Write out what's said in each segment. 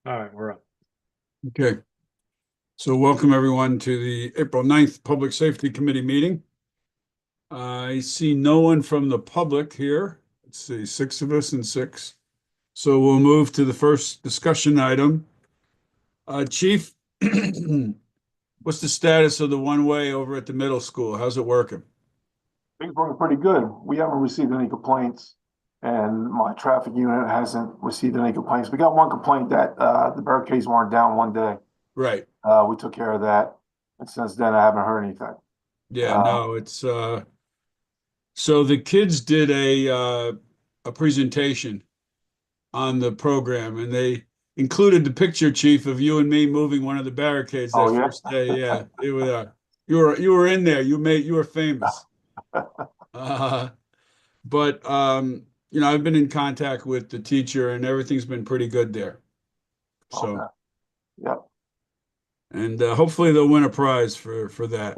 All right, we're up. Okay, so welcome everyone to the April 9th Public Safety Committee meeting. I see no one from the public here. Let's see, six of us and six. So we'll move to the first discussion item. Chief, what's the status of the one-way over at the middle school? How's it working? Things working pretty good. We haven't received any complaints, and my traffic unit hasn't received any complaints. We got one complaint that the barricades weren't down one day. Right. We took care of that, and since then I haven't heard anything. Yeah, no, it's so the kids did a presentation on the program, and they included the picture, Chief, of you and me moving one of the barricades that Oh yeah. first day. Yeah, it was you were in there. You were famous. Uh, but I've been in contact with the teacher, and everything's been pretty good there. So, Okay. Yep. and hopefully they'll win a prize for that.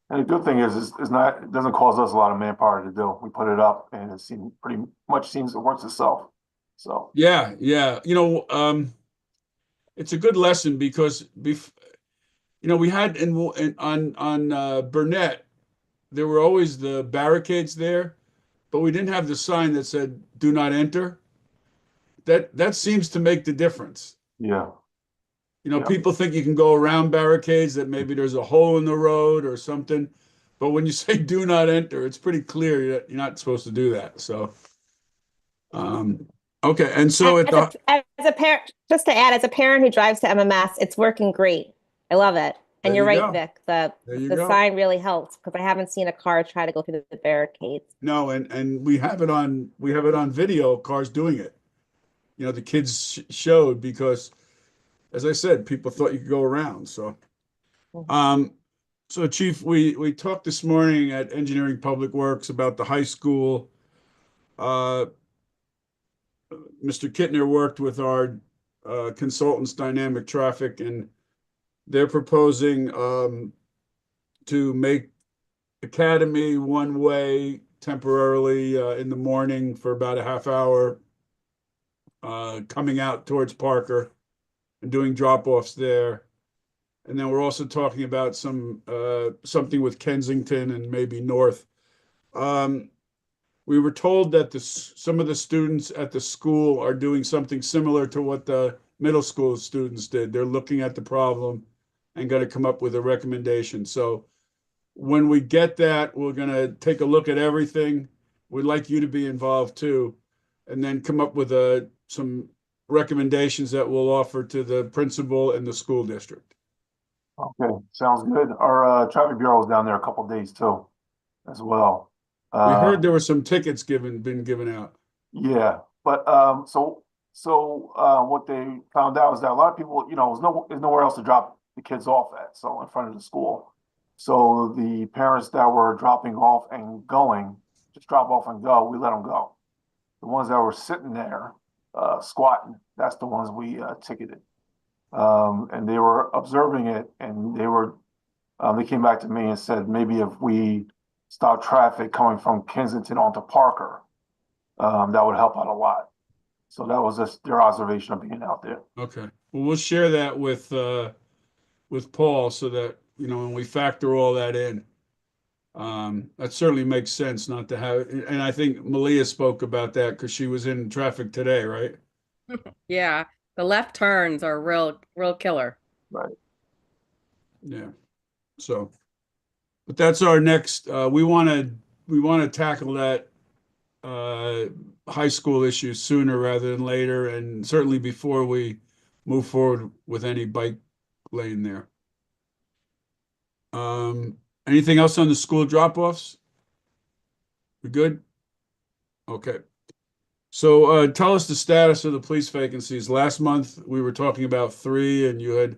And the good thing is, it's not, it doesn't cost us a lot of manpower to do. We put it up, and it seems pretty much seems it works itself. So Yeah, yeah. It's a good lesson because we had on Burnett, there were always the barricades there, but we didn't have the sign that said "Do not enter." That seems to make the difference. yeah, yeah, People think you can go around barricades, that maybe there's a hole in the road or something, but when you say "Do not enter," it's pretty clear that you're not supposed to do that. So, um, okay, and so at the As a parent, just to add, as a parent who drives to MMS, it's working great. I love it. There And you're you right, go. Vic. The There you the go. sign really helps because I haven't seen a car try to go through the barricades. No, and we have it on video, cars doing it. The kids showed because, as I said, people thought you could go around. So, um, so Chief, we talked this morning at Engineering Public Works about the high school. Uh, Mr. Kittner worked with our consultants, Dynamic Traffic, and they're proposing to make Academy one way temporarily in the morning for about a half hour, coming out towards Parker and doing drop-offs there. And then we're also talking about something with Kensington and maybe North. Um, we were told that some of the students at the school are doing something similar to what the middle school students did. They're looking at the problem and going to come up with a recommendation. So when we get that, we're going to take a look at everything. We'd like you to be involved too, and then come up with some recommendations that we'll offer to the principal and the school district. okay, sounds good. Our traffic bureau was down there a couple days too, as well. We heard there were some tickets been given out. Yeah, but what they found out is that a lot of people, there's nowhere else to drop the kids off at, so in front of the school. So the parents that were dropping off and going, just drop off and go, we let them go. The ones that were sitting there, squatting, that's the ones we ticketed. And they were observing it, and they came back to me and said, maybe if we stop traffic coming from Kensington onto Parker, that would help out a lot. So that was just their observation of being out there. Okay. Well, we'll share that with Paul so that, when we factor all that in, that certainly makes sense not to have, and I think Malia spoke about that because she was in traffic today, right? Yeah, the left turns are real killer. Right. Yeah. So, but that's our next, we want to tackle that high school issue sooner rather than later, and certainly before we move forward with any bike lane there. Anything else on the school drop-offs? We good? Okay. So tell us the status of the police vacancies. Last month we were talking about 3, and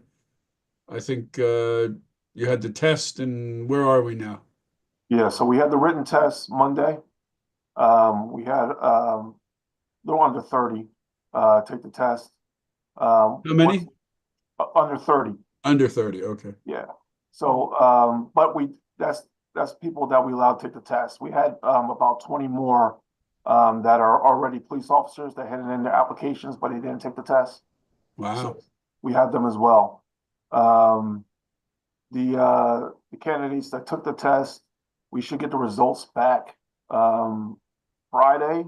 I think you had the test, and where are we now? Yeah, so we had the written test Monday. We had a little under 30 take the test. How many? Under 30. Under 30, okay. Yeah. So, but that's people that we allowed to take the test. We had about 20 more that are already police officers that had in their applications, but they didn't take the test. Wow. So, we have them as well. The candidates that took the test, we should get the results back Friday,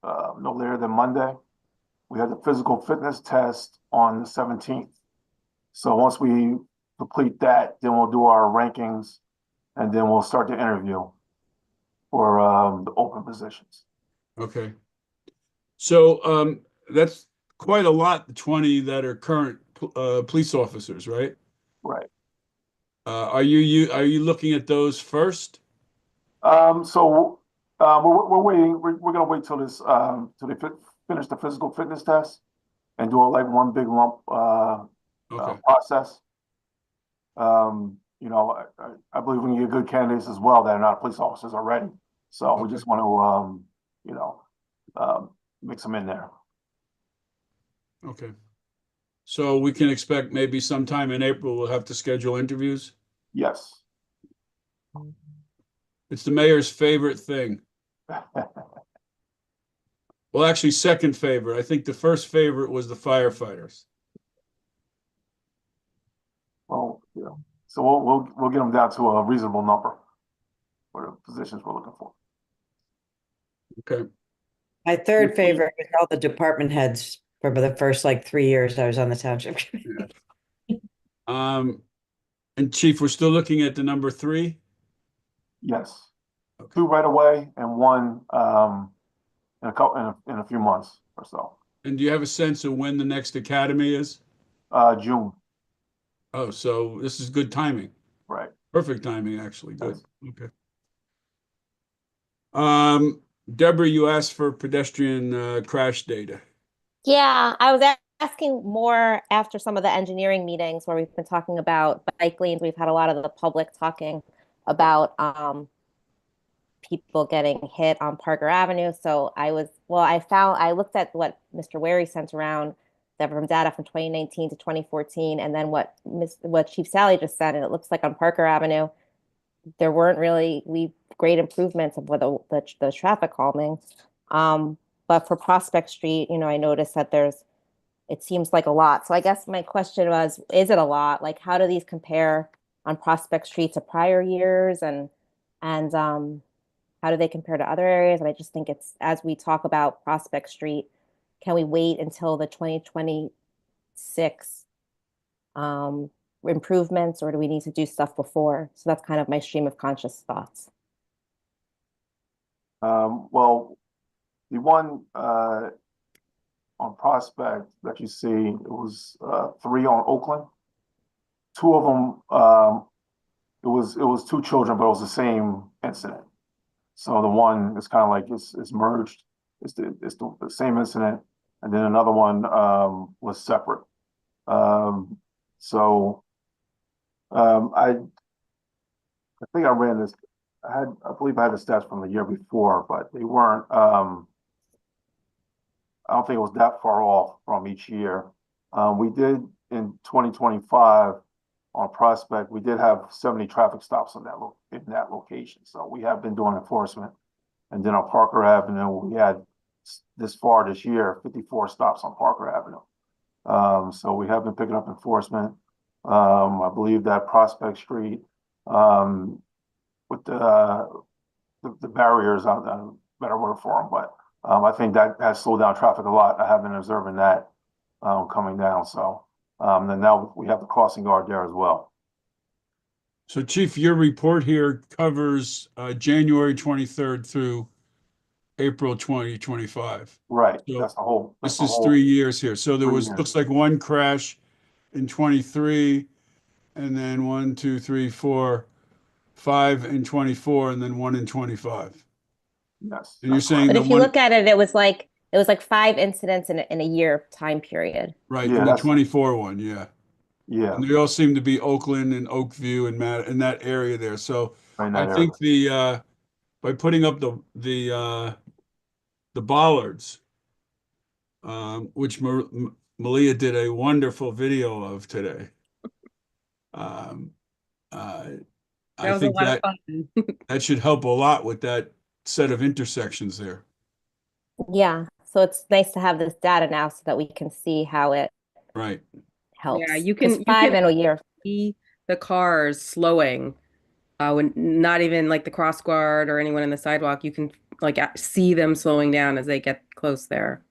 no later than Monday. We had the physical fitness test on the 17th. So once we complete that, then we'll do our rankings, and then we'll start the interview for the open positions. Okay. So that's quite a lot, the 20 that are current police officers, right? Right. Are you looking at those first? So we're waiting. We're gonna wait till this till they finish the physical fitness test and do it like one big lump Okay. process. You know, I believe we can get good candidates as well that are not police officers already. So we Okay. just want to you know, mix them in there. Okay. So we can expect maybe sometime in April we'll have to schedule interviews. Yes. It's the mayor's favorite thing. Well, actually, second favorite. I think the first favorite was the firefighters. Well, you know, so we'll get them down to a reasonable number for the positions we're looking for. Okay. My third favorite was all the department heads for the first like 3 years I was on the township committee. And Chief, we're still looking at the number 3? Yes. Okay. 2 right away and 1 in a few months or so. And do you have a sense of when the next academy is? June. Oh, so this is good timing. Right. Perfect timing, actually. Good. Yes. Okay. Deborah, you asked for pedestrian crash data. Yeah, I was asking more after some of the engineering meetings where we've been talking about bike lanes. We've had a lot of the public talking about people getting hit on Parker Avenue. So I looked at what Mr. Wary sent around from data from 2019 to 2014, and then what Chief Sally just said, and it looks like on Parker Avenue, there weren't really great improvements of the traffic calming. But for Prospect Street, you know, I noticed that it seems like a lot. So I guess my question was, is it a lot? Like, how do these compare on Prospect Street to prior years, and how do they compare to other areas? And I just think it's, as we talk about Prospect Street, can we wait until the 2026 improvements, or do we need to do stuff before? So that's kind of my stream of conscious thoughts. Well, the one on Prospect that you see, it was 3 on Oakland. 2 of them, it was 2 children, but it was the same incident. So the one is kind of like it's merged. It's the same incident, and then another one was separate. I think I ran this. I believe I had the stats from the year before, but they weren't. I don't think it was that far off from each year. We did in 2025 on Prospect. We did have 70 traffic stops in that location. So we have been doing enforcement. And then on Parker Avenue, we had this far this year 54 stops on Parker Avenue. So we have been picking up enforcement. I believe that Prospect Street with the barriers, on better word for them, but I think that has slowed down traffic a lot. I have been observing that coming down. So then now we have the crossing guard there as well. So Chief, your report here covers January 23rd through April 2025. Right. So that's the whole. This is 3 years here. So there 3 was, years. looks like 1 crash in 23, and then 1, 2, 3, 4, 5 in 24, and then 1 in 25. Yes. And you're saying But that if you one, look at it, it was like 5 incidents in a year time period. right, Yeah, in the that's- 24 one, yeah. Yeah. And they all seem to be Oakland and Oakview and in that area there. So Right in I that think area. by putting up the bollards, which Malia did a wonderful video of today. I That was a think lot that of fun. that should help a lot with that set of intersections there. Yeah. So it's nice to have this data now so that we can see how helps. Yeah, you 'Cause can 5 in a year. see the cars slowing. When not even like the cross guard or anyone in the sidewalk, you can like see them slowing down as they get close there.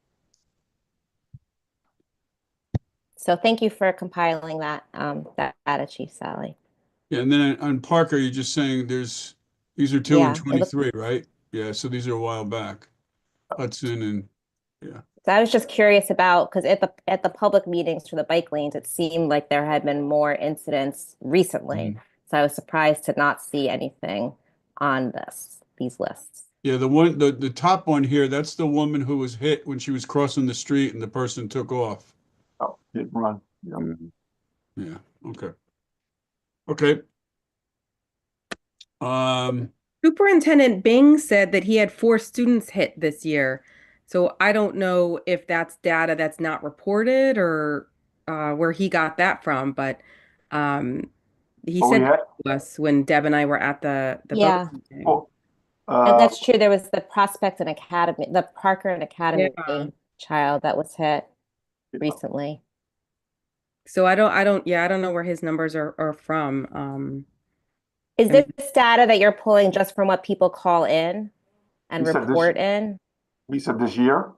So thank you for compiling that data, Chief Sally. Yeah, and then on Parker, you're just saying these are 2 and Yeah, it looks 23, right? Yeah, so these are a while back. Hudson and, yeah. So I was just curious about, because at the public meetings for the bike lanes, it seemed like there had been more incidents recently. So I was surprised to not see anything on these lists. Yeah, the top one here, that's the woman who was hit when she was crossing the street and the person took off. Oh, hit and run. Yeah. Yeah, okay. Okay. Superintendent Bing said that he had 4 students hit this year. So I don't know if that's data that's not reported or where he got that from, but he But we said had, to us when Deb and I were at the Yeah. boat meeting. oh, And that's true. There was the Prospect and Academy, the Parker and Academy Yeah. child that was hit yeah. recently. So I don't know where his numbers are from. Is And- this data that you're pulling just from what people call in and You said this- report in? He said this year?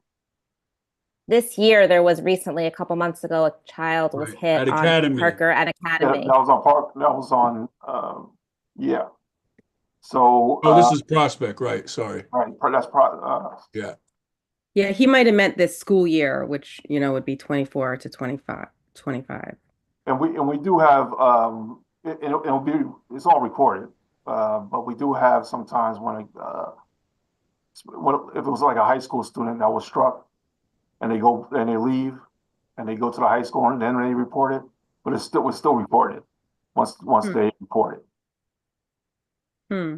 This year, there was recently, a couple months ago, a child was Right, hit at on Academy. Parker and Yeah, Academy. that was on Park, that was on, yeah. So, Oh, this is Prospect, right, sorry. right, that's Yeah, Yeah, he might have meant this school year, which, would be 24 to 25. and we do have, it's all recorded. But we do have sometimes when if it was like a high school student that was struck and they go and they leave and they go to the high school and then they report it, but it was still reported once they report it. Hmm.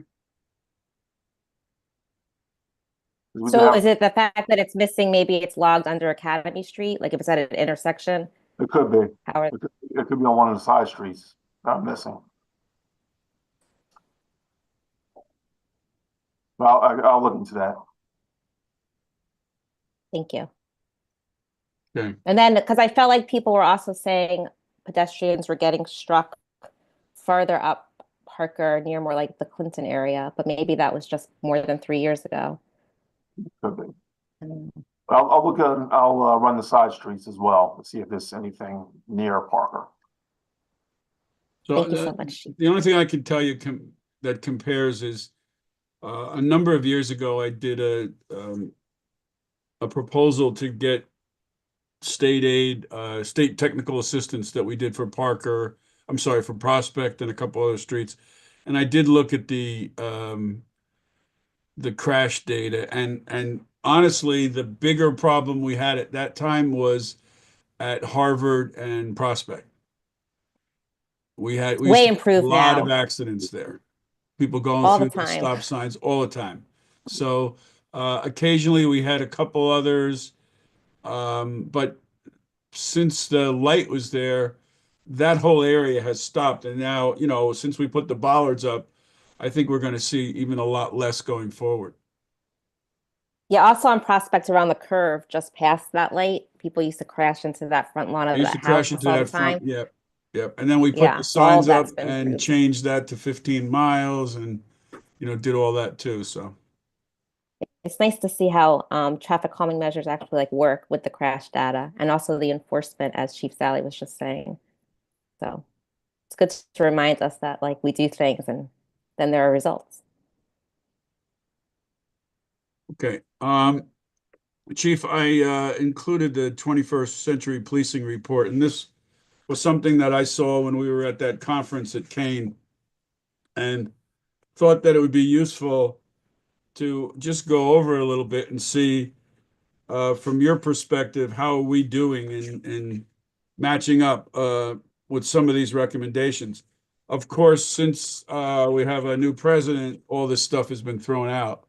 We do So have- is it the fact that it's missing, maybe it's logged under Academy Street, like if it's at an intersection? It could be. How are, It could be on one of the side streets that I'm missing. Well, I'll look into that. thank you. okay. And then, because I felt like people were also saying pedestrians were getting struck farther up Parker near more like the Clinton area, but maybe that was just more than 3 years ago. Could be. Um, I'll look at, I'll run the side streets as well to see if there's anything near Parker. So Thank you so much, Chief. the only thing I can tell you that compares is a number of years ago, I did a proposal to get state aid, state technical assistance that we did for Parker. I'm sorry, for Prospect and a couple other streets. And I did look at the crash data, and honestly, the bigger problem we had at that time was at Harvard and Prospect. We Way used to have improved a lot of now. accidents there. People going All the through the time. stop signs all the time. So occasionally we had a couple others, but since the light was there, that whole area has stopped. And now, since we put the bollards up, I think we're going to see even a lot less going forward. Yeah, also on Prospect around the curve, just past that light, people used to crash into that front lawn I of used that to crash house into all the that front. time. Yep. Yep. And then we put Yeah, the so all signs up that's been and improved. changed that to 15 miles and, did all that too. So. It's nice to see how traffic calming measures actually like work with the crash data and also the enforcement, as Chief Sally was just saying. So it's good to remind us that like we do things and then there are results. Okay. Chief, I included the 21st Century Policing Report, and this was something that I saw when we were at that conference at Kane, and thought that it would be useful to just go over a little bit and see, from your perspective, how are we doing in matching up with some of these recommendations. Of course, since we have a new president, all this stuff has been thrown out.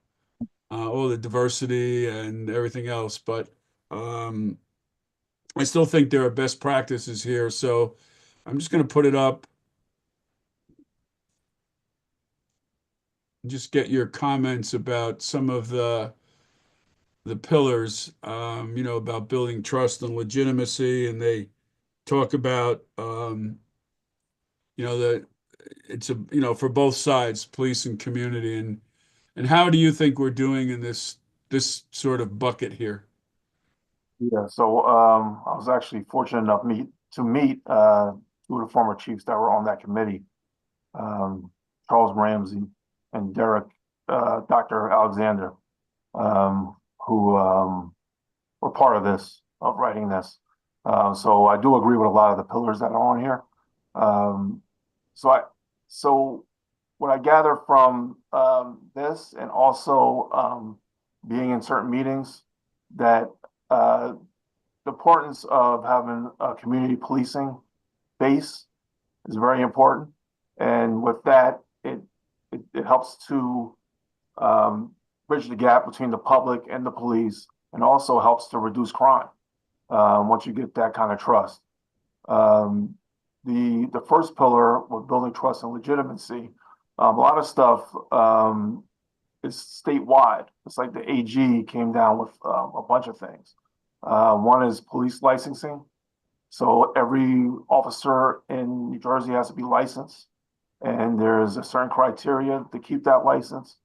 All the diversity and everything else, but I still think there are best practices here. So I'm just going to put it up. Just get your comments about some of the pillars, about building trust and legitimacy, and they talk about, that it's for both sides, police and community, and how do you think we're doing in this sort of bucket here? Yeah, so I was actually fortunate enough to meet two of the former chiefs that were on that committee, Charles Ramsey and Dr. Alexander, who were part of writing this. So I do agree with a lot of the pillars that are on here. So what I gather from this, and also being in certain meetings, that the importance of having a community policing base is very important. And with that, it helps to bridge the gap between the public and the police, and also helps to reduce crime once you get that kind of trust. The first pillar with building trust and legitimacy, a lot of stuff is statewide. It's like the AG came down with a bunch of things. One is police licensing. So every officer in New Jersey has to be licensed, and there's a certain criteria to keep that license.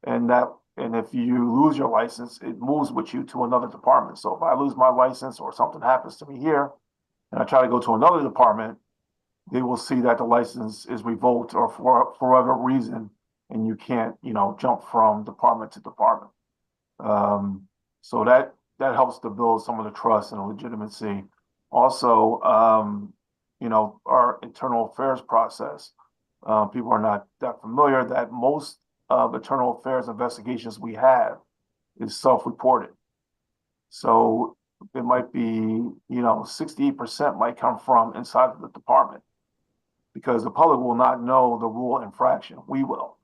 And if you lose your license, it moves with you to another department. So if I lose my license or something happens to me here, and I try to go to another department, they will see that the license is revoked or for whatever reason, and you can't, jump from department to department. So that helps to build some of the trust and legitimacy. Also, our internal affairs process. People are not that familiar that most of internal affairs investigations we have is self-reported. So it might be, 68% might come from inside of the department, because the public will not know the rule infraction. We will.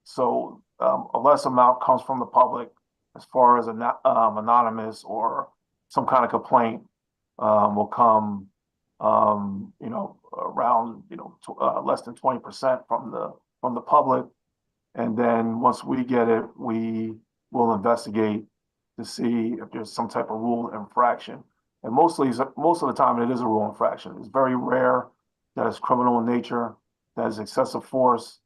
So a less amount comes from the public as far as anonymous or some kind of complaint will come, around, less than 20% from the public. And then once we get it, we will investigate to see if there's some type of rule infraction. And most of the time, it is a rule infraction. It's very rare that it's criminal in nature, that is excessive force.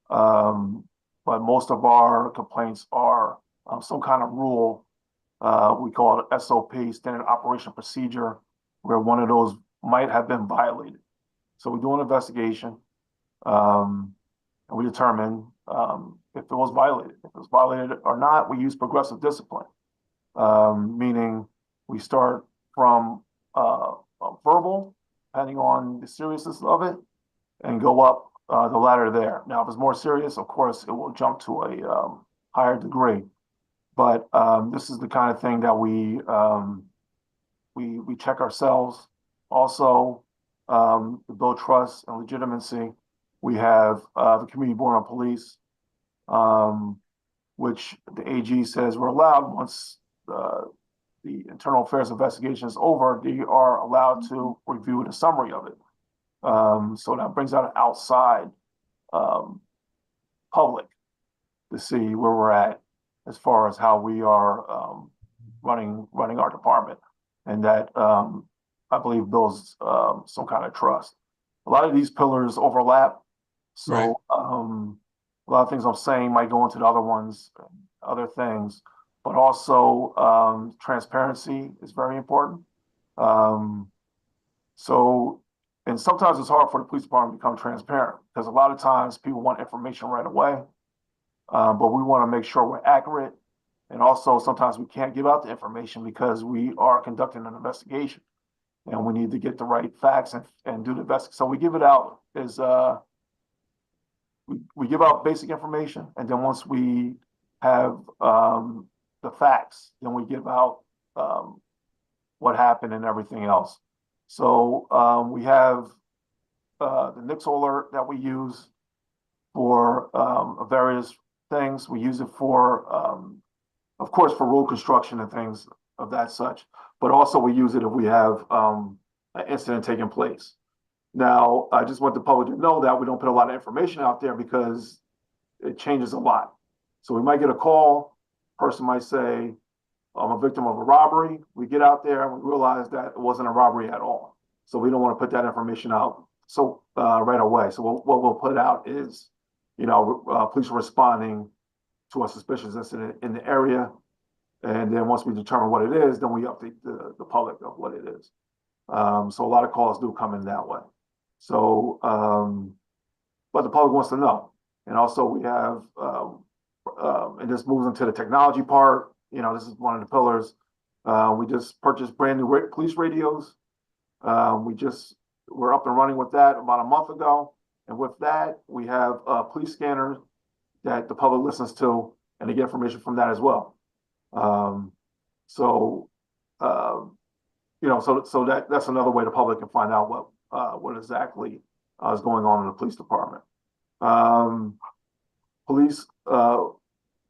But most of our complaints are some kind of rule. We call it SOP, Standard Operation Procedure, where one of those might have been violated. So we do an investigation, and we determine if it was violated. If it was violated or not, we use progressive discipline, meaning we start from verbal, depending on the seriousness of it, and go up the ladder there. Now, if it's more serious, of course, it will jump to a higher degree. But this is the kind of thing that we check ourselves. Also, to build trust and legitimacy, we have the Community Board on Police, which the AG says we're allowed once the internal affairs investigation is over, they are allowed to review the summary of it. So that brings out an outside public to see where we're at as far as how we are running our department, and that I believe builds some kind of trust. A lot of these pillars overlap, so Right. A lot of things I'm saying might go into the other ones, other things, but also transparency is very important. And sometimes it's hard for the police department to become transparent, because a lot of times people want information right away, but we want to make sure we're accurate. And also sometimes we can't give out the information because we are conducting an investigation, and we need to get the right facts and do the best. So we give it out as we give out basic information, and then once we have the facts, then we give out what happened and everything else. So we have the NICS alert that we use for various things. We use it for, of course, for road construction and things of that such, but also we use it if we have an incident taking place. Now, I just want the public to know that we don't put a lot of information out there because it changes a lot. So we might get a call, person might say, I'm a victim of a robbery. We get out there and we realize that it wasn't a robbery at all. So we don't want to put that information out right away. So what we'll put out is, police responding to a suspicious incident in the area. And then once we determine what it is, then we update the public of what it is. So a lot of calls do come in that way. So, but the public wants to know. And also we have, and this moves into the technology part. This is one of the pillars. We just purchased brand new police radios. We're up and running with that about a month ago. And with that, we have police scanners that the public listens to, and they get information from that as well. So that's another way the public can find out what exactly is going on in the police department. Police, the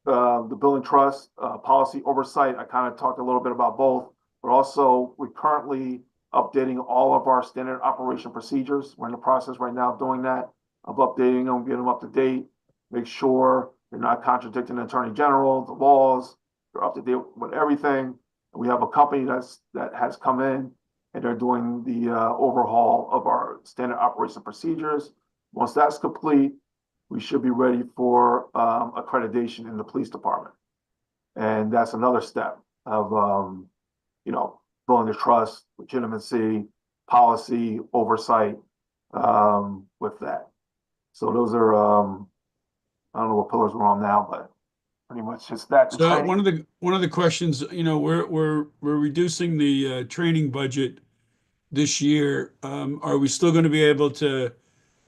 building trust, policy oversight. I kind of talked a little bit about both, but also we're currently updating all of our standard operation procedures. We're in the process right now of doing that, of updating them, getting them up to date, make sure they're not contradicting the Attorney General, the laws, they're up to date with everything. We have a company that has come in and they're doing the overhaul of our standard operation procedures. Once that's complete, we should be ready for accreditation in the police department. And that's another step of, building the trust, legitimacy, policy, oversight with that. So those are, I don't know what pillars we're on now, but pretty much just that. So one of the questions, we're reducing the training budget this year. Are we still going to be able to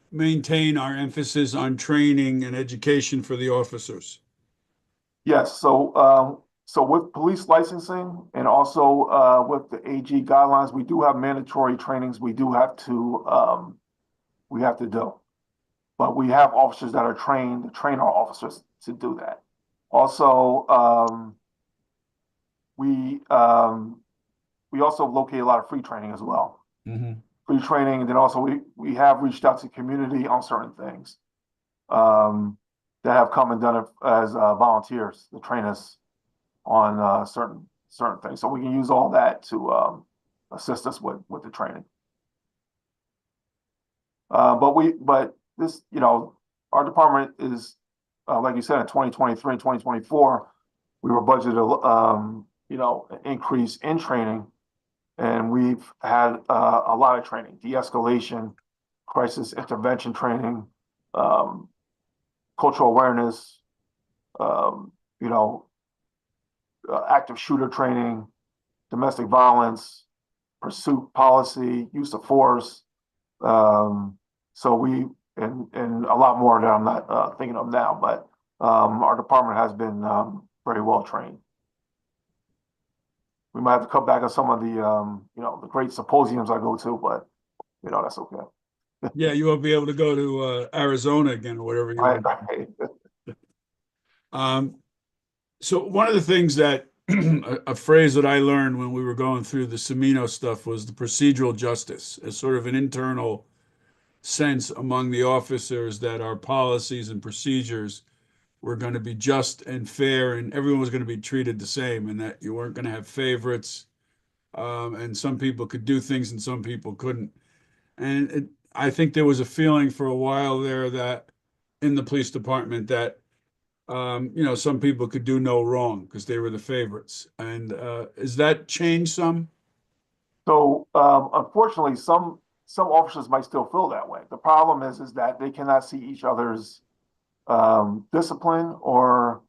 maintain our emphasis on training and education for the officers? Yes. So with police licensing and also with the AG guidelines, we do have mandatory trainings we have to do. But we have officers that are trained to train our officers to do that. Also, we also locate a lot of free training as well. Mm-hmm. Free training, and then also we have reached out to community on certain things that have come and done it as volunteers to train us on certain things. So we can use all that to assist us with the training. But this, our department is, like you said, in 2023 and 2024, we were budgeted, an increase in training, and we've had a lot of training, de-escalation, crisis intervention training, cultural awareness, active shooter training, domestic violence, pursuit policy, use of force. And a lot more that I'm not thinking of now, but our department has been very well trained. We might have to cut back on some of the great symposiums I go to, but that's okay. Yeah, you won't be able to go to Arizona again or whatever you want. Right. So one of the things that a phrase that I learned when we were going through the Semino stuff was the procedural justice, as sort of an internal sense among the officers that our policies and procedures were going to be just and fair, and everyone was going to be treated the same, and that you weren't going to have favorites, and some people could do things and some people couldn't. And I think there was a feeling for a while there that in the police department that some people could do no wrong because they were the favorites. And is that changed some? So unfortunately, some officers might still feel that way. The problem is that they cannot see each other's discipline or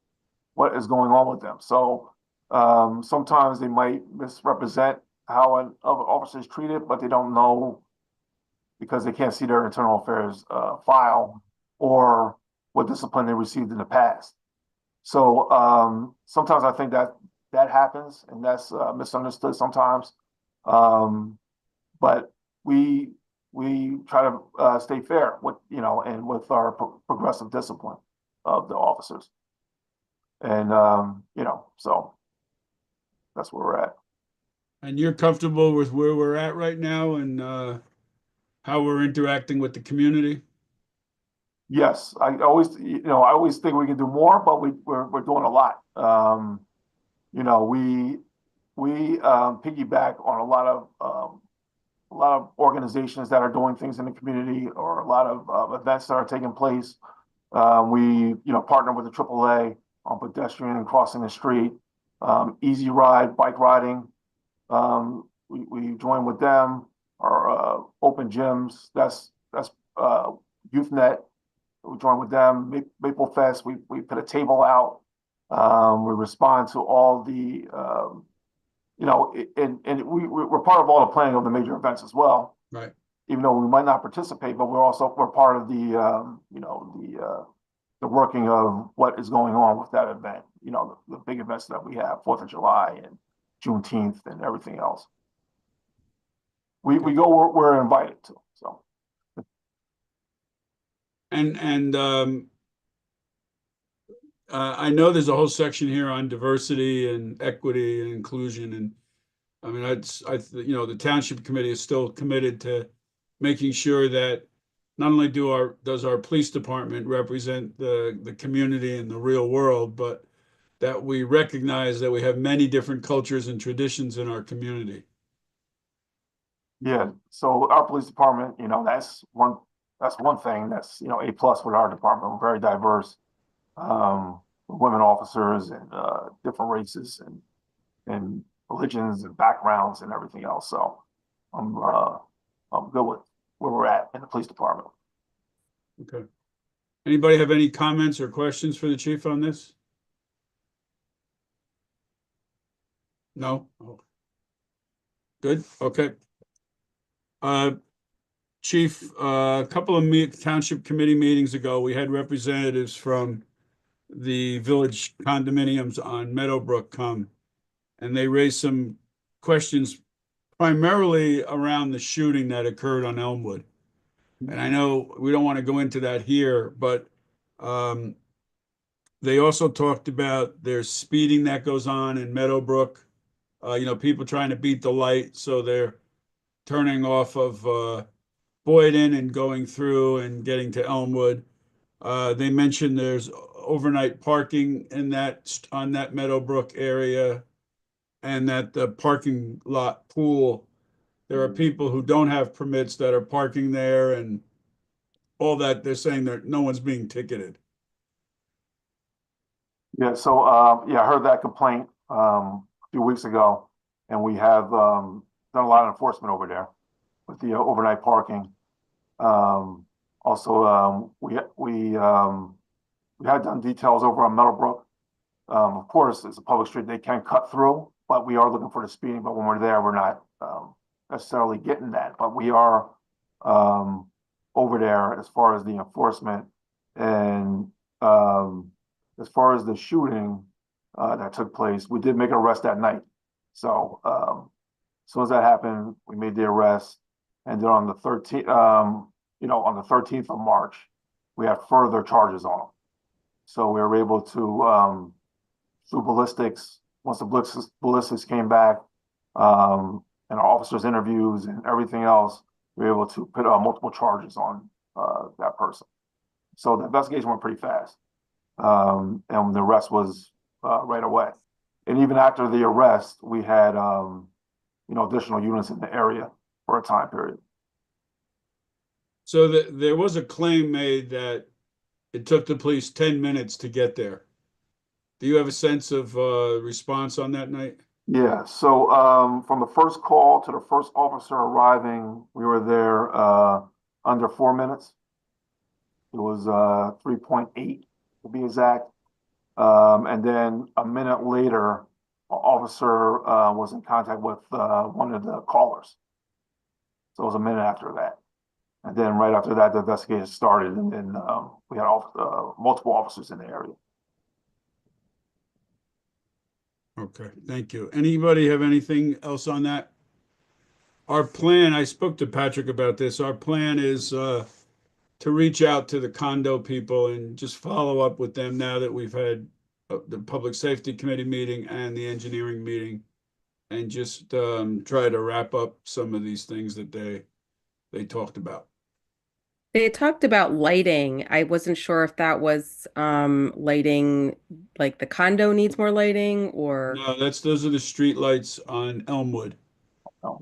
what is going on with them. So sometimes they might misrepresent how an officer is treated, but they don't know because they can't see their internal affairs file or what discipline they received in the past. So sometimes I think that happens, and that's misunderstood sometimes. But we try to stay fair with and with our progressive discipline of the officers, and so that's where we're at. And you're comfortable with where we're at right now and how we're interacting with the community? Yes, I always think we can do more, but we're doing a lot. you know, we piggyback on a lot of organizations that are doing things in the community, or a lot of events that are taking place. We, you know, partner with the AAA on pedestrian and crossing the street, easy ride, bike riding. We join with them. Our open gyms, that's YouthNet. We join with them. Maple Fest, we put a table out. We respond to all the you know, and we're part of all the planning of the major events as well. Right. Even though we might not participate, but we're part of the you know, the working of what is going on with that event. You know, the big events that we have, 4th of July and Juneteenth and everything else. We go where we're invited to. So. And I know there's a whole section here on diversity and equity and inclusion, and I mean, you know, the township committee is still committed to making sure that not only does our police department represent the community and the real world, but that we recognize that we have many different cultures and traditions in our community. Yeah, so our police department, you know, that's one thing that's, you know, A+ with our department. We're very diverse. Women officers and different races and religions and backgrounds and everything else. So I'm good with where we're at in the police department. Okay. Anybody have any comments or questions for the chief on this? No? Oh. Good, okay. Chief, a couple of township committee meetings ago, we had representatives from the village condominiums on Meadowbrook come, and they raised some questions primarily around the shooting that occurred on Elmwood. And I know we don't want to go into that here, but they also talked about there's speeding that goes on in Meadowbrook. You know, people trying to beat the light, so they're turning off of Boyden and going through and getting to Elmwood. They mentioned there's overnight parking on that Meadowbrook area, and that the parking lot pool, there are people who don't have permits that are parking there, and all that. They're saying that no one's being ticketed. Yeah, so yeah, I heard that complaint a few weeks ago, and we have done a lot of enforcement over there with the overnight parking. Also, we had done details over on Meadowbrook. Of course, it's a public street; they can cut through, but we are looking for the speeding. But when we're there, we're not necessarily getting that. But we are over there as far as the enforcement, and as far as the shooting that took place, we did make an arrest that night. So as soon as that happened, we made the arrest, and then on the 13th, you know, on the 13th of March, we had further charges on them. So we were able to, through ballistics, once the ballistics came back, and our officers' interviews and everything else, we were able to put multiple charges on that person. So the investigation went pretty fast, and the arrest was right away. And even after the arrest, we had, you know, additional units in the area for a time period. So there was a claim made that it took the police 10 minutes to get there. Do you have a sense of response on that night? Yeah, so from the first call to the first officer arriving, we were there under 4 minutes. It was 3.8 to be exact. And then a minute later, an officer was in contact with one of the callers. So it was a minute after that. And then right after that, the investigation started, and then we had multiple officers in the area. Okay, thank you. Anybody have anything else on that? Our plan, I spoke to Patrick about this. Our plan is to reach out to the condo people and just follow up with them now that we've had the Public Safety Committee meeting and the engineering meeting, and just try to wrap up some of these things that they talked about. They talked about lighting. I wasn't sure if that was lighting, like the condo needs more lighting or No, those are the street lights on Elmwood.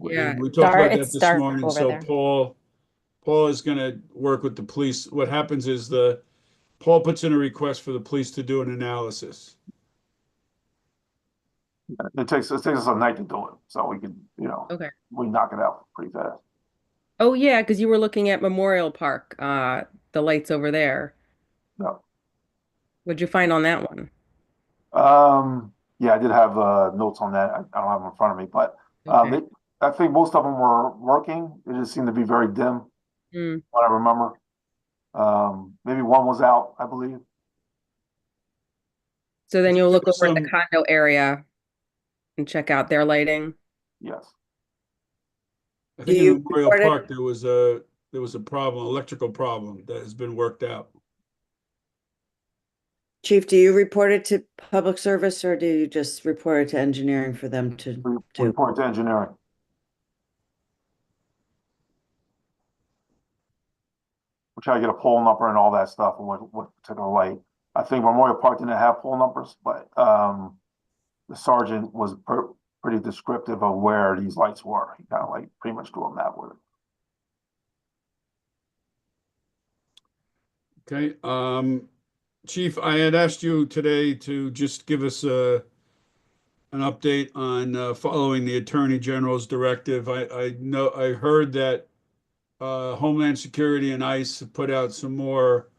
yeah. And we talked about that It's this dark morning. over So there. Paul is gonna work with the police. What happens is Paul puts in a request for the police to do an analysis. It takes us a night to do it, so we can, Okay. we knock it out pretty fast. Oh yeah, because you were looking at Memorial Park, the lights over there. No. What'd you find on that one? Yeah, I did have notes on that. I don't have them in front of me, but Okay. I think most of them were working. They just seemed to be very dim, Hmm. what I remember. Maybe one was out, I believe. So then you'll There look was over at the some, condo area and check out their lighting. Yes. I Do think in you Memorial report it? Park, there was a problem, electrical problem that has been worked out. Chief, do you report it to public service or do you just report it to engineering for them to We do? report to engineering. We try to get a poll number and all that stuff and what particular light. I think Memorial Park didn't have poll numbers, but the sergeant was pretty descriptive of where these lights were. He kind of like pretty much drew a map with it. Okay, Chief, I had asked you today to just give us an update on following the Attorney General's directive. I heard that Homeland Security and ICE have put out some more,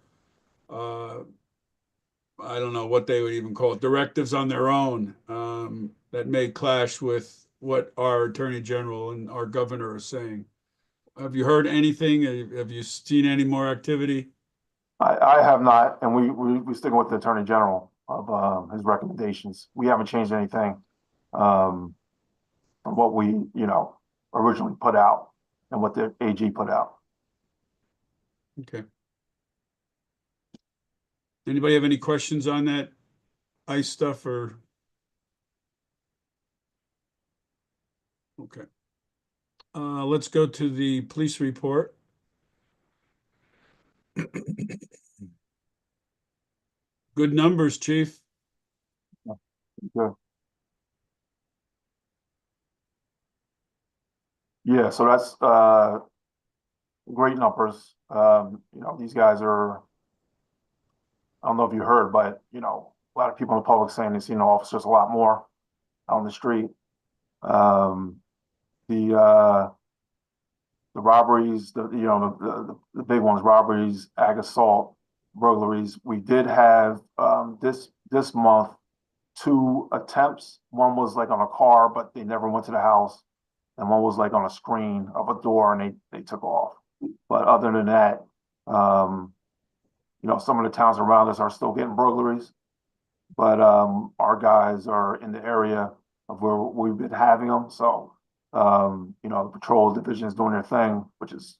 I don't know what they would even call it, directives on their own that may clash with what our Attorney General and our governor are saying. Have you heard anything? Have you seen any more activity? I have not, and we sticking with the Attorney General of his recommendations. We haven't changed anything from what we, originally put out and what the AG put out. Okay. Anybody have any questions on that ICE stuff or? Okay. Let's go to the police report. Good numbers, Chief. Good. Yeah, so that's great numbers. These guys are, I don't know if you heard, but a lot of people in the public saying they've seen the officers a lot more out on the street. Um, the robberies, the big ones, robberies, ag assault, burglaries. We did have this month 2 attempts. One was like on a car, but they never went to the house, and one was like on a screen of a door, and they took off. But other than that, some of the towns around us are still getting burglaries, but our guys are in the area of where we've been having them. So, the patrol division is doing their thing, which is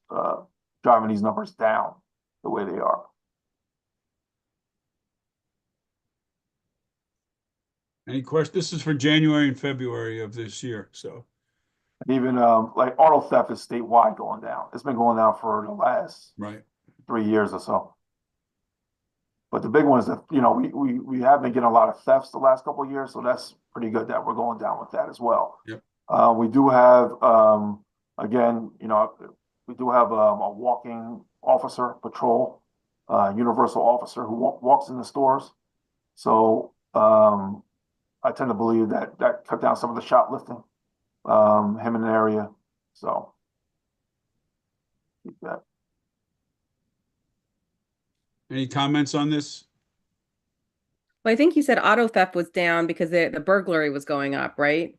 driving these numbers down the way they are. Any questions? This is for January and February of this year, so. Even like auto theft is statewide going down. It's been going down for the last Right. 3 years or so. But the big one is that, we have been getting a lot of thefts the last couple of years, so that's pretty good that we're going down with that as well. Yep. We do have, again, we do have a walking officer patrol, universal officer who walks in the stores. So I tend to believe that cut down some of the shoplifting, him in the area. So keep that. Any comments on this? Well, I think you said auto theft was down because the burglary was going up, right?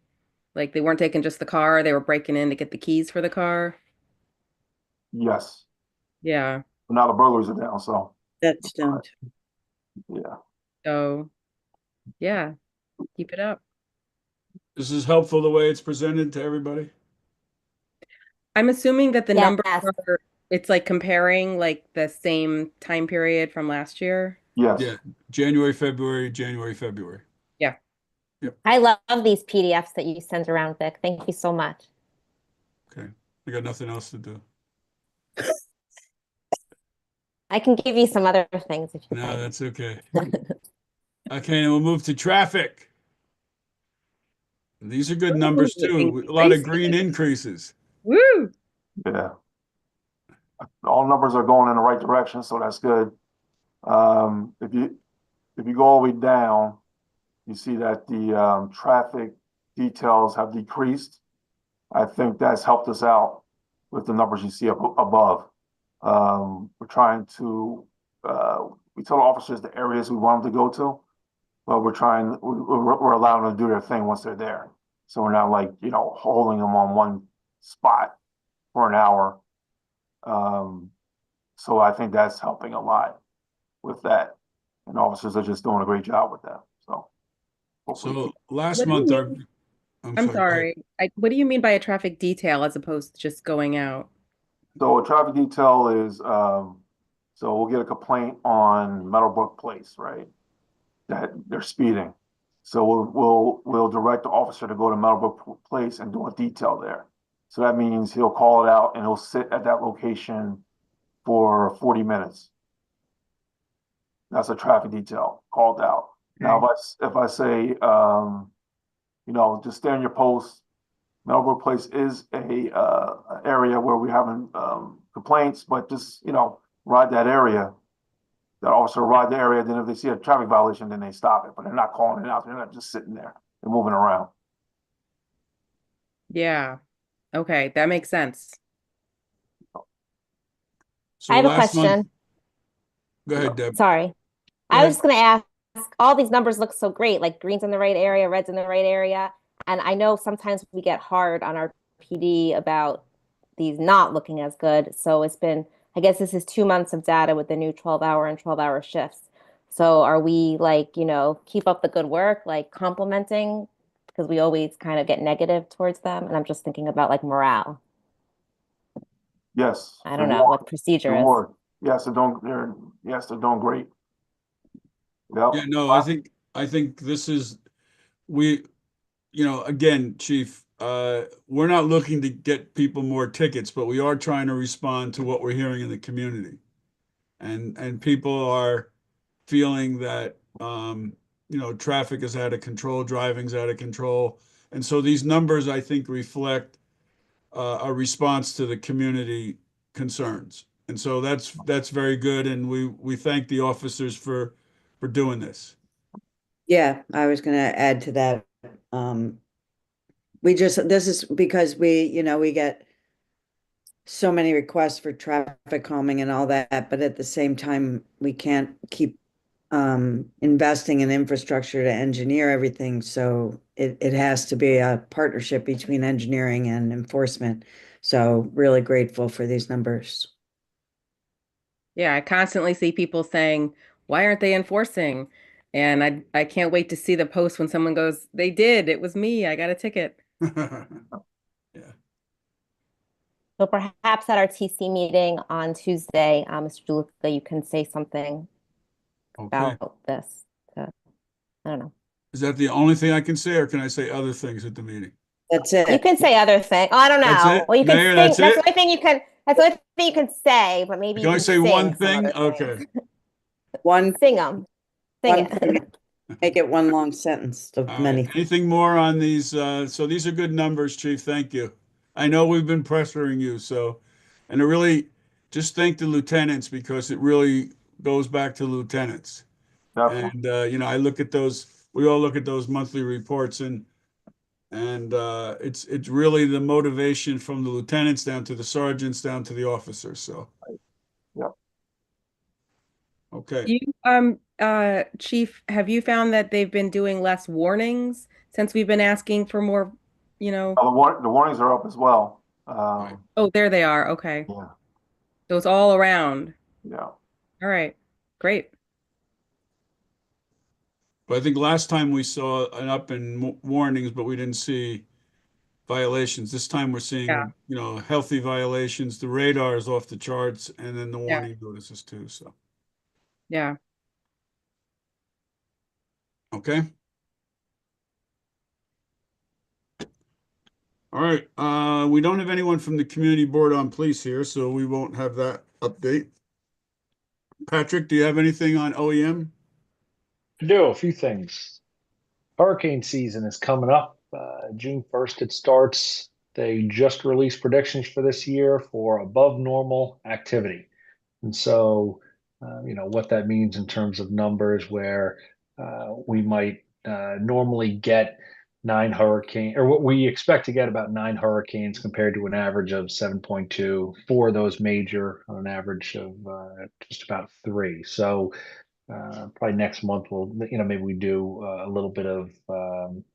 Like they weren't taking just the car, they were breaking in to get the keys for the car. Yes. Yeah. But now the burglaries are down, so That's down. yeah. So, yeah, keep it up. This is helpful the way it's presented to everybody? I'm assuming that the numbers Yes. are, it's like comparing like the same time period from last year. Yes. Yeah, January, February. Yeah. I love these PDFs that you send around, Vic. Thank you so much. Okay, I got nothing else to do. I can give you some other things if you'd No, like. that's okay. Okay, and we'll move to traffic. These are good numbers too. A lot of green increases. Woo! Yeah. All numbers are going in the right direction, so that's good. If you go all the way down, you see that the traffic details have decreased. I think that's helped us out with the numbers you see up above. We're trying to we tell officers the areas we want them to go to, but we're allowing them to do their thing once they're there. So we're not like, holding them on one spot for an hour. So I think that's helping a lot with that. And officers are just doing a great job with that. So hopefully So last What do you month, our, mean? I'm I'm sorry, go ahead. sorry. What do you mean by a traffic detail as opposed to just going out? So a traffic detail is, so we'll get a complaint on Meadowbrook Place, right? That they're speeding. So we'll direct the officer to go to Meadowbrook Place and do a detail there. So that means he'll call it out and he'll sit at that location for 40 minutes. That's a traffic detail called out. Now, if I say, just stay on your post. Meadowbrook Place is a area where we're having complaints, but just, ride that area. That officer ride the area, then if they see a traffic violation, then they stop it, but they're not calling it out. They're not just sitting there. They're moving around. Yeah. Okay, that makes sense. So I have a last month, question. go ahead, Deb. Sorry. Go I was ahead. just going to ask, all these numbers look so great, like green's in the right area, red's in the right area. And I know sometimes we get hard on our PD about these not looking as good. So it's been, I guess this is 2 months of data with the new 12-hour and 12-hour shifts. So are we like, keep up the good work, like complimenting, because we always kind of get negative towards them. And I'm just thinking about like morale. Yes. I don't know what procedure is. Reward. Yes, they're doing great. Yep. Yeah, no, I think this is, we, again, Chief, we're not looking to get people more tickets, but we are trying to respond to what we're hearing in the community. And people are feeling that, traffic is out of control, driving's out of control. And so these numbers, I think, reflect a response to the community concerns. And so that's very good. And we thank the officers for doing this. Yeah, I was gonna add to that. This is because we get so many requests for traffic calming and all that, but at the same time, we can't keep investing in infrastructure to engineer everything. So it has to be a partnership between engineering and enforcement. So really grateful for these numbers. Yeah, I constantly see people saying, "Why aren't they enforcing?" And I can't wait to see the post when someone goes, "They did. It was me. I got a ticket." Yeah. So perhaps at our TC meeting on Tuesday, Mr. DeLuca, you can say something Okay. about this. I don't know. Is that the only thing I can say, or can I say other things at the meeting? That's You it. can say other things. Oh, I don't That's know. it? Well, you can Mayor, sing. that's That's it? the only thing you can. That's the only thing you can say. But maybe Can you I can say sing one some thing? other Okay. things. One, Sing them. Sing one it. thing, make it one long sentence of All many. right. Anything more on these? So these are good numbers, Chief. Thank you. I know we've been pressuring you, and I really just thank the lieutenants because it really goes back to lieutenants. Definitely. And I look at those, we all look at those monthly reports and it's really the motivation from the lieutenants down to the sergeants, down to the officers. So, Yep. okay. You, Chief, have you found that they've been doing less warnings since we've been asking for more, The warnings are up as well. Right. Oh, there they are. Okay. Yeah. So it's all around. Yeah. All right. Great. But I think last time we saw an up in warnings, but we didn't see violations. This time we're Yeah. seeing, healthy violations. The radar is off the charts, and then the Yeah. warning notices too. So, Yeah. okay. All right. We don't have anyone from the community board on police here, so we won't have that update. Patrick, do you have anything on OEM? To do a few things. Hurricane season is coming up. June 1st it starts. They just released predictions for this year for above normal activity. And so, what that means in terms of numbers, where we might normally get or what we expect to get about 9 hurricanes compared to an average of 7.2 for those major on an average of just about 3. So probably next month we'll, maybe we do a little bit of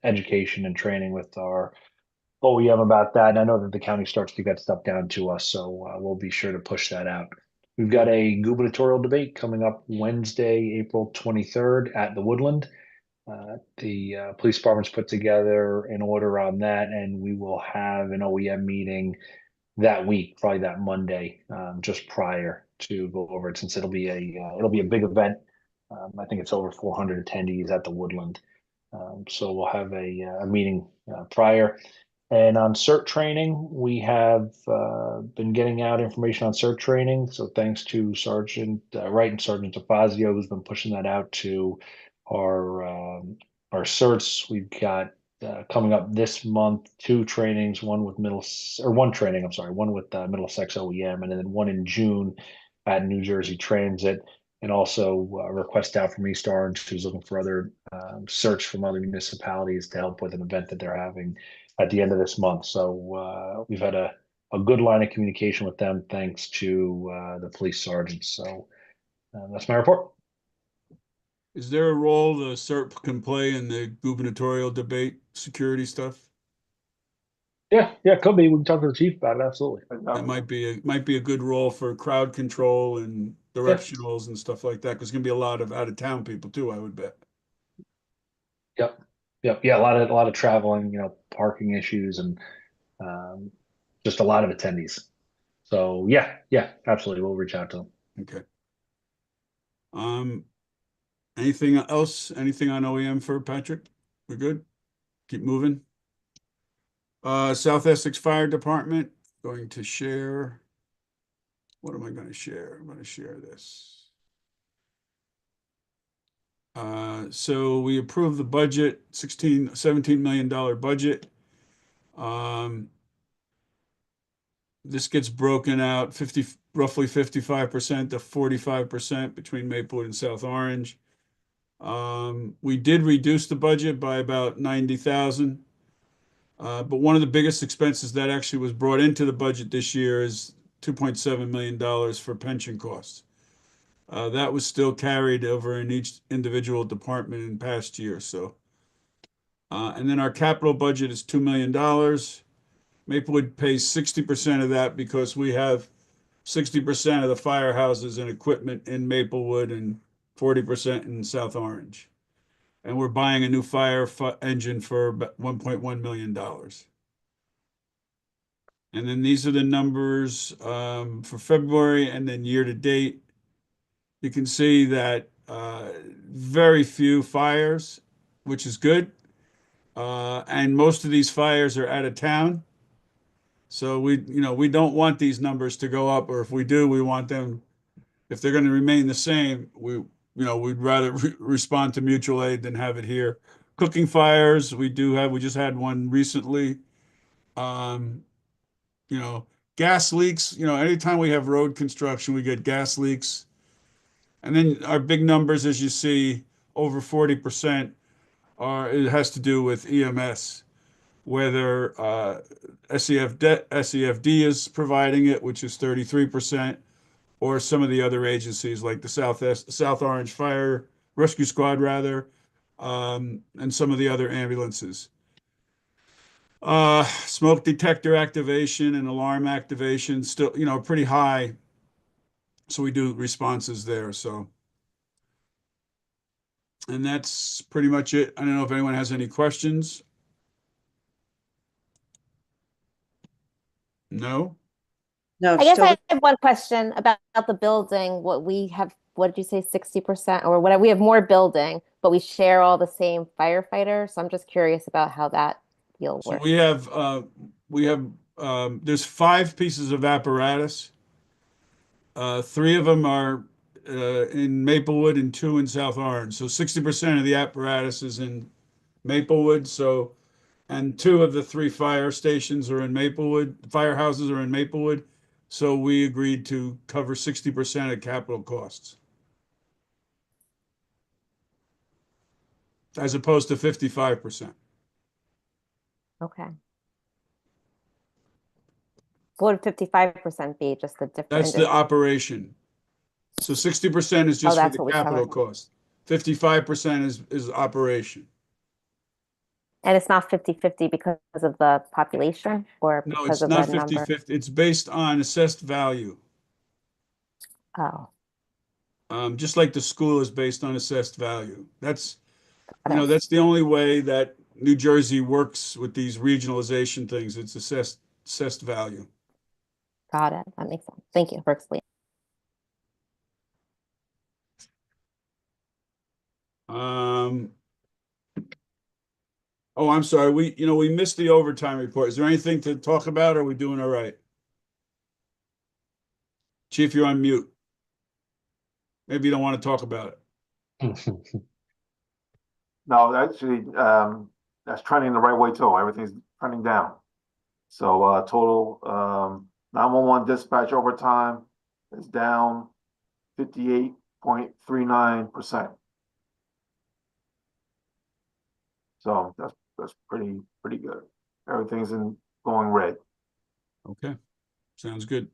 education and training with our OEM about that. And I know that the county starts to get stuff down to us, so we'll be sure to push that out. We've got a gubernatorial debate coming up Wednesday, April 23rd at the Woodland. The police department's put together an order on that, and we will have an OEM meeting that week, probably that Monday, just prior to go over it, since it'll be a big event. I think it's over 400 attendees at the Woodland. So we'll have a meeting prior. And on CERT training, we have been getting out information on CERT training. So thanks to Sergeant Wright and Sergeant DeFazio, who's been pushing that out to our CERTs. We've got coming up this month 2 trainings, one with one training, I'm sorry, one with Middlesex OEM, and then one in June at New Jersey Transit. And also a request out from East Orange, who's looking for other search from other municipalities to help with an event that they're having at the end of this month. So we've had a good line of communication with them, thanks to the police sergeants. So that's my report. Is there a role the CERT can play in the gubernatorial debate, security stuff? Yeah, could be. We can talk to the chief about it. Absolutely. That might be a good role for crowd control and directionals and stuff like that, because there's gonna be a lot of out of town people too, I would bet. Yep. Yeah, a lot of traveling, parking issues, and just a lot of attendees. So yeah, absolutely. We'll reach out to them. Okay. Anything else? Anything on OEM for Patrick? We're good? Keep moving. South Essex Fire Department, going to share. What am I going to share? I'm going to share this. So we approved the budget, $17 million budget. This gets broken out roughly 55% to 45% between Maplewood and South Orange. We did reduce the budget by about 90,000. But one of the biggest expenses that actually was brought into the budget this year is $2.7 million for pension costs. That was still carried over in each individual department in past years. So, and then our capital budget is $2 million. Maplewood pays 60% of that because we have 60% of the firehouses and equipment in Maplewood and 40% in South Orange. And we're buying a new fire engine for about $1.1 million. And then these are the numbers for February and then year to date. You can see that very few fires, which is good. And most of these fires are out of town. So we don't want these numbers to go up, or if we do, we want them, if they're going to remain the same, we'd rather respond to mutual aid than have it here. Cooking fires, we just had one recently. Gas leaks, anytime we have road construction, we get gas leaks. And then our big numbers, as you see, over 40% it has to do with EMS, whether SEFD is providing it, which is 33%, or some of the other agencies like the South Orange Fire Rescue Squad, rather, and some of the other ambulances. Smoke detector activation and alarm activation still, pretty high. So we do responses there. So, and that's pretty much it. I don't know if anyone has any questions. No? No, I guess still, I have one question about the building. What did you say, 60% or whatever? We have more building, but we share all the same firefighters. So I'm just curious about how that deal So works. we have there's 5 pieces of apparatus. 3 of them are in Maplewood and 2 in South Orange. So 60% of the apparatus is in Maplewood. So, and 2 of the 3 fire stations are in Maplewood, firehouses are in Maplewood. So we agreed to cover 60% of capital costs, as opposed to 55%. Okay. What would 55% be? Just the difference? That's the operation. So 60% is just for that's the what we capital covered. cost. 55% is operation. And it's not 50/50 because of the population or No, because it's of not the number? 50/50. It's based on assessed value. Oh, Just like the school is based on assessed value. That's, got it. that's the only way that New Jersey works with these regionalization things. It's assessed value. Got it. That makes sense. Thank you for explaining. Oh, I'm sorry. We missed the overtime report. Is there anything to talk about? Or are we doing all right? Chief, you're on mute. Maybe you don't want to talk about it. No, actually, that's trending the right way too. Everything's trending down. So, total, 911 dispatch overtime is down 58.39%. So that's pretty good. Everything's going red. Okay, sounds good.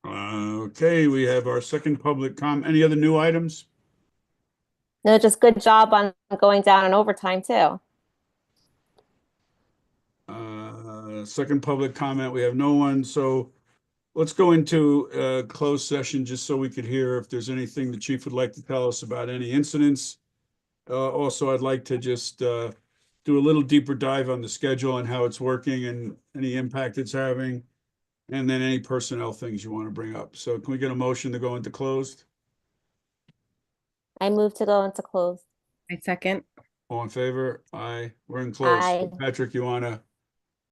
Okay, we have our second public comment. Any other new items? No, just good job on going down on overtime too. Second public comment, we have no one, so let's go into closed session just so we could hear if there's anything the chief would like to tell us about any incidents. Also, I'd like to just do a little deeper dive on the schedule and how it's working and any impact it's having, and then any personnel things you want to bring up. So can we get a motion to go into closed? I move to go into closed. I second. All in favor? Aye, we're in closed. Aye. Patrick, you want to